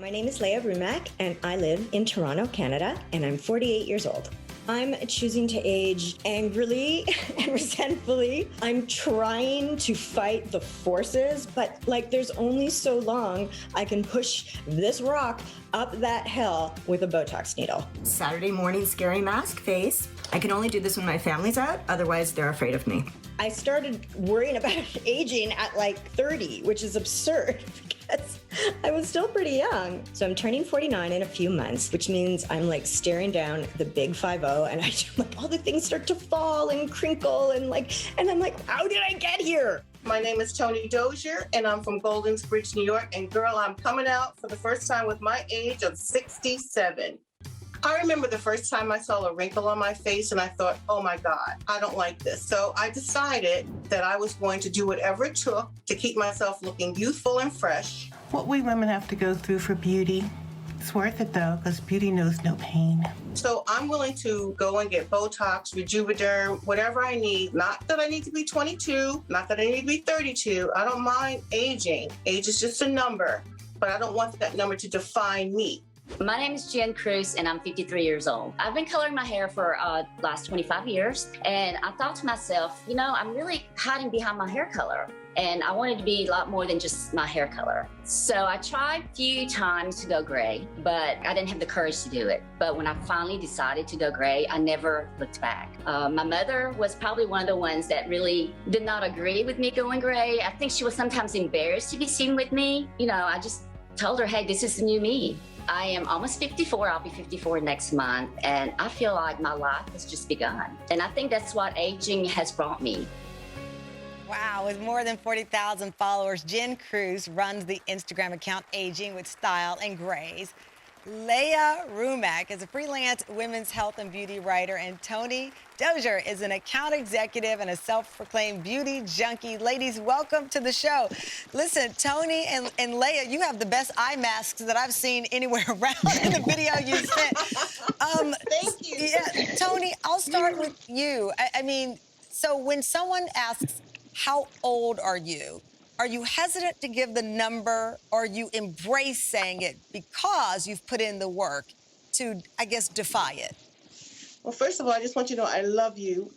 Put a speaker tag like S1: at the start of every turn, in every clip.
S1: My name is Leah Rumack, and I live in Toronto, Canada, and I'm 48 years old. I'm choosing to age angrily and resentfully. I'm trying to fight the forces, but there's only so long I can push this rock up that hill with a Botox needle.
S2: Saturday morning scary mask face. I can only do this when my family's out, otherwise they're afraid of me.
S1: I started worrying about aging at 30, which is absurd because I was still pretty young. So I'm turning 49 in a few months, which means I'm staring down the big 50, and I all the things start to fall and crinkle and I'm like, how did I get here?
S3: My name is Toni Dozier, and I'm from Goldens Bridge, New York. And girl, I'm coming out for the first time with my age of 67. I remember the first time I saw a wrinkle on my face and I thought, oh my God, I don't like this. So I decided that I was going to do whatever it took to keep myself looking youthful and fresh.
S4: What we women have to go through for beauty, it's worth it though, because beauty knows no pain.
S3: So I'm willing to go and get Botox, Rejuvenderm, whatever I need. Not that I need to be 22, not that I need to be 32. I don't mind aging. Age is just a number, but I don't want that number to define me.
S5: My name is Jen Cruz, and I'm 53 years old. I've been coloring my hair for last 25 years, and I thought to myself, I'm really hiding behind my hair color, and I wanted to be a lot more than just my hair color. So I tried a few times to go gray, but I didn't have the courage to do it. But when I finally decided to go gray, I never looked back. My mother was probably one of the ones that really did not agree with me going gray. I think she was sometimes embarrassed to be seen with me. I just told her, hey, this is the new me. I am almost 54. I'll be 54 next month. And I feel like my life has just begun. And I think that's what aging has brought me.
S6: Wow, with more than 40,000 followers, Jen Cruz runs the Instagram account Aging with Style and Grays. Leah Rumack is a freelance women's health and beauty writer, and Toni Dozier is an account executive and a self-proclaimed beauty junkie. Ladies, welcome to the show. Listen, Toni and Leah, you have the best eye masks that I've seen anywhere around in the video you sent.
S3: Thank you.
S6: Yeah, Toni, I'll start with you. So when someone asks, how old are you hesitant to give the number, or you embrace saying it because you've put in the work to, I guess, defy it?
S3: Well, first of all, I just want you to know I love you.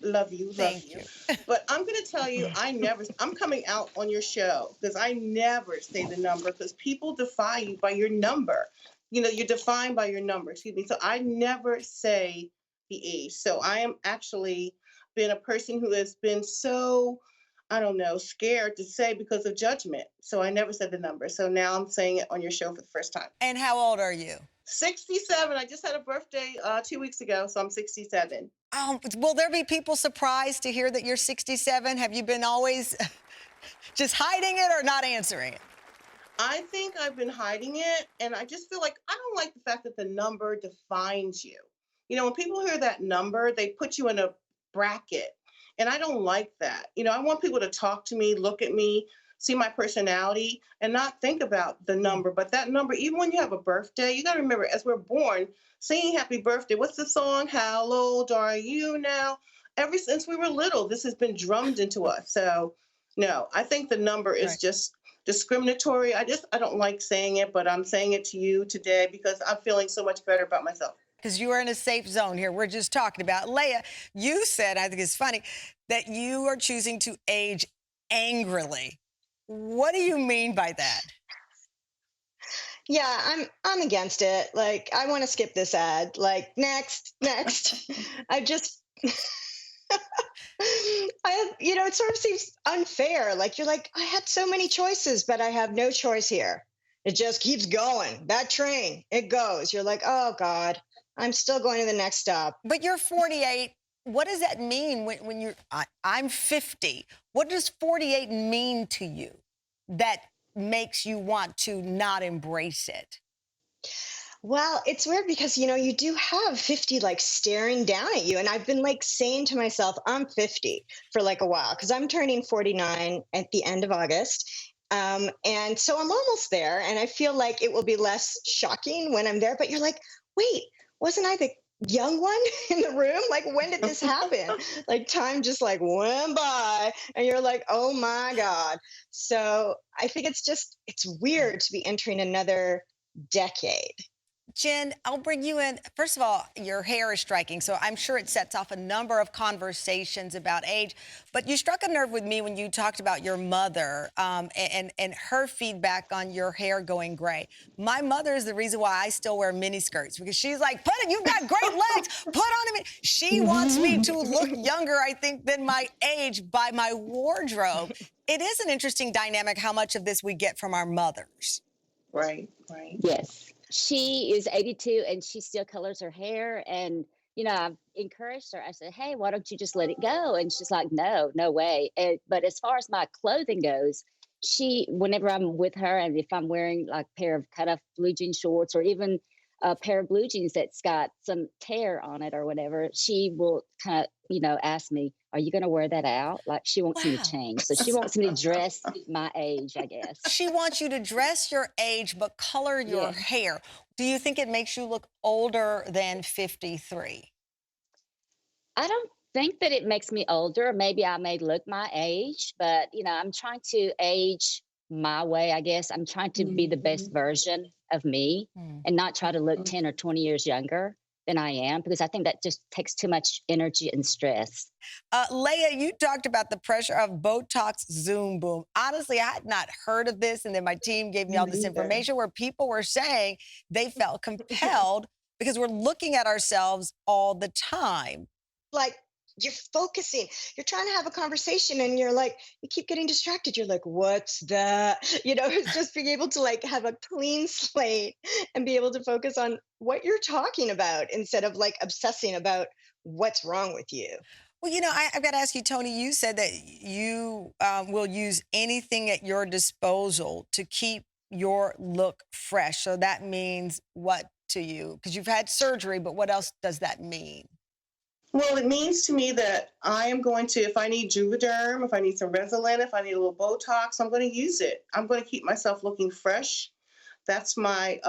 S6: Thank you.
S3: But I'm going to tell you, I'm coming out on your show because I never say the number because people defy you by your number. You're defined by your number, excuse me. So I never say the age. So I am actually been a person who has been so, scared to say because of judgment. So I never said the number. So now I'm saying it on your show for the first time.
S6: And how old are you?
S3: 67. I just had a birthday 2 weeks ago, so I'm 67.
S6: Will there be people surprised to hear that you're 67? Have you been always just hiding it or not answering it?
S3: I think I've been hiding it, and I just feel like I don't like the fact that the number defines you. When people hear that number, they put you in a bracket. And I don't like that. I want people to talk to me, look at me, see my personality, and not think about the number. But that number, even when you have a birthday, you got to remember, as we're born, singing happy birthday. What's the song? How old are you now? Ever since we were little, this has been drummed into us. So, no, I think the number is just discriminatory. I don't like saying it, but I'm saying it to you today because I'm feeling so much better about myself.
S6: Because you are in a safe zone here. We're just talking about. Leah, you said, I think it's funny, that you are choosing to age angrily. What do you mean by that?
S1: Yeah, I'm against it. I want to skip this ad. Next. I just, it sort of seems unfair. You're I had so many choices, but I have no choice here. It just keeps going. That train, it goes. You're oh God. I'm still going to the next stop.
S6: But you're 48. What does that mean when you're, I'm 50. What does 48 mean to you that makes you want to not embrace it?
S1: Well, it's weird because, you do have 50 staring down at you. And I've been saying to myself, I'm 50 for a while because I'm turning 49 at the end of August. And so I'm almost there. And I feel like it will be less shocking when I'm there. But you're wait, wasn't I the young one in the room? When did this happen? Time just went by and you're oh my God. So I think it's weird to be entering another decade.
S6: Jen, I'll bring you in. First of all, your hair is striking, so I'm sure it sets off a number of conversations about age. But you struck a nerve with me when you talked about your mother and her feedback on your hair going gray. My mother is the reason why I still wear mini skirts, because she's like, "Put it, you've got great legs. Put on a mini." She wants me to look younger, I think, than my age by my wardrobe. It is an interesting dynamic how much of this we get from our mothers.
S3: Right, right.
S5: Yes. She is 82 and she still colors her hair. And, I've encouraged her. I said, hey, why don't you just let it go? And she's like, no, no way. But as far as my clothing goes, whenever I'm with her and if I'm wearing like a pair of cut off blue jean shorts or even a pair of blue jeans that's got some tear on it or whatever, she will kind of, ask me, are you going to wear that out? Like she wants me to change. So she wants me to dress my age, I guess.
S6: She wants you to dress your age, but color your hair. Do you think it makes you look older than 53?
S5: I don't think that it makes me older. Maybe I may look my age, but, I'm trying to age my way, I guess. I'm trying to be the best version of me and not try to look 10 or 20 years younger than I am, because I think that just takes too much energy and stress.
S6: Leah, you talked about the pressure of Botox Zoom Boom. Honestly, I had not heard of this, and then my team gave me all this information where people were saying they felt compelled because we're looking at ourselves all the time.
S1: Like you're focusing, you're trying to have a conversation and you're like, you keep getting distracted. You're like, what's that? It's just being able to like have a clean slate and be able to focus on what you're talking about instead of like obsessing about what's wrong with you.
S6: Well, I've got to ask you, Tony, you said that you will use anything at your disposal to keep your look fresh. So that means what to you? Because you've had surgery, but what else does that mean?
S3: Well, it means to me that I am going to, if I need Juvederm, if I need some Resolin, if I need a little Botox, I'm going to use it. I'm going to keep myself looking fresh. That's my,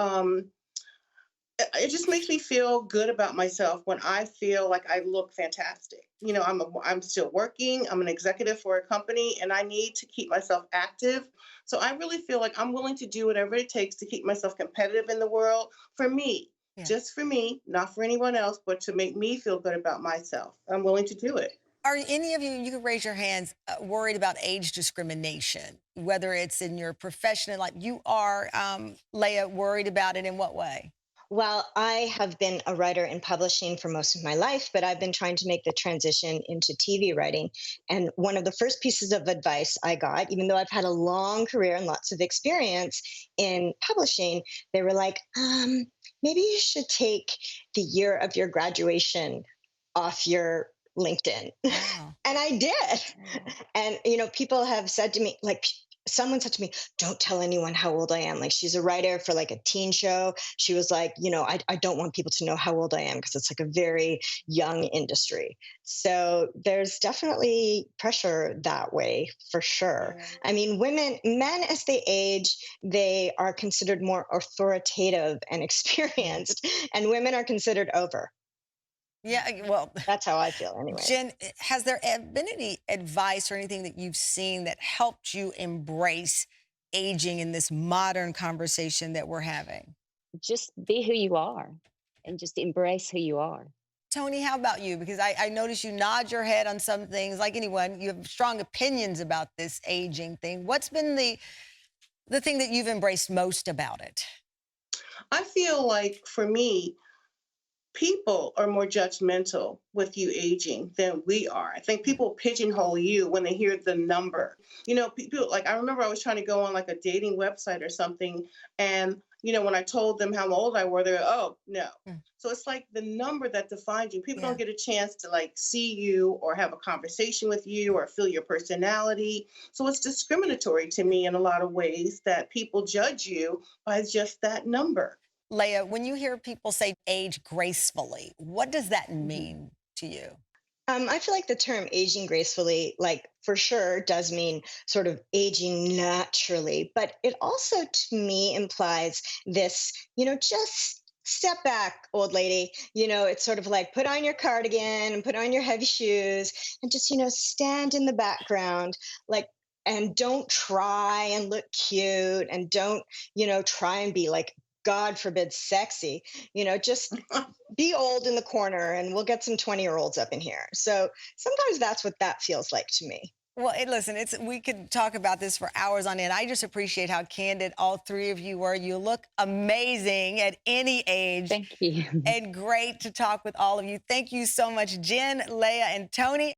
S3: it just makes me feel good about myself when I feel like I look fantastic. I'm still working. I'm an executive for a company and I need to keep myself active. So I really feel like I'm willing to do whatever it takes to keep myself competitive in the world for me. Yeah. Just for me, not for anyone else, but to make me feel good about myself. I'm willing to do it.
S6: Are any of you can raise your hands, worried about age discrimination, whether it's in your profession and like you are, Leah, worried about it in what way?
S1: Well, I have been a writer in publishing for most of my life, but I've been trying to make the transition into TV writing. And one of the first pieces of advice I got, even though I've had a long career and lots of experience in publishing, they were like, maybe you should take the year of your graduation off your LinkedIn. Wow. And I did. And, people have said to me, like, someone said to me, don't tell anyone how old I am. Like, she's a writer for like a teen show. She was like, I don't want people to know how old I am because it's like a very young industry. So there's definitely pressure that way for sure. I mean, men, as they age, they are considered more authoritative and experienced, and women are considered over.
S6: Yeah, well,
S1: that's how I feel anyway.
S6: Jen, has there been any advice or anything that you've seen that helped you embrace aging in this modern conversation that we're having?
S5: Just be who you are and just embrace who you are.
S6: Tony, how about you? Because I notice you nod your head on some things. Like anyone, you have strong opinions about this aging thing. What's been the thing that you've embraced most about it?
S3: I feel like for me, people are more judgmental with you aging than we are. I think people pigeonhole you when they hear the number. People, like, I remember I was trying to go on like a dating website or something, and when I told them how old I were, they're, oh, no. So it's like the number that defines you. People don't get a chance to like see you or have a conversation with you or feel your personality. So it's discriminatory to me in a lot of ways that people judge you by just that number.
S6: Leah, when you hear people say age gracefully, what does that mean to you?
S1: I feel like the term aging gracefully, like for sure does mean sort of aging naturally, but it also to me implies this, just step back, old lady. It's sort of like put on your cardigan and put on your heavy shoes and just, stand in the background, like, and don't try and look cute and don't, try and be like God forbid, sexy. Just be old in the corner and we'll get some 20-year-olds up in here. So sometimes that's what that feels like to me.
S6: Well, listen, we could talk about this for hours on end. I just appreciate how candid all three of you were. You look amazing at any age.
S5: Thank you.
S6: And great to talk with all of you. Thank you so much, Jen, Leah, and Tony.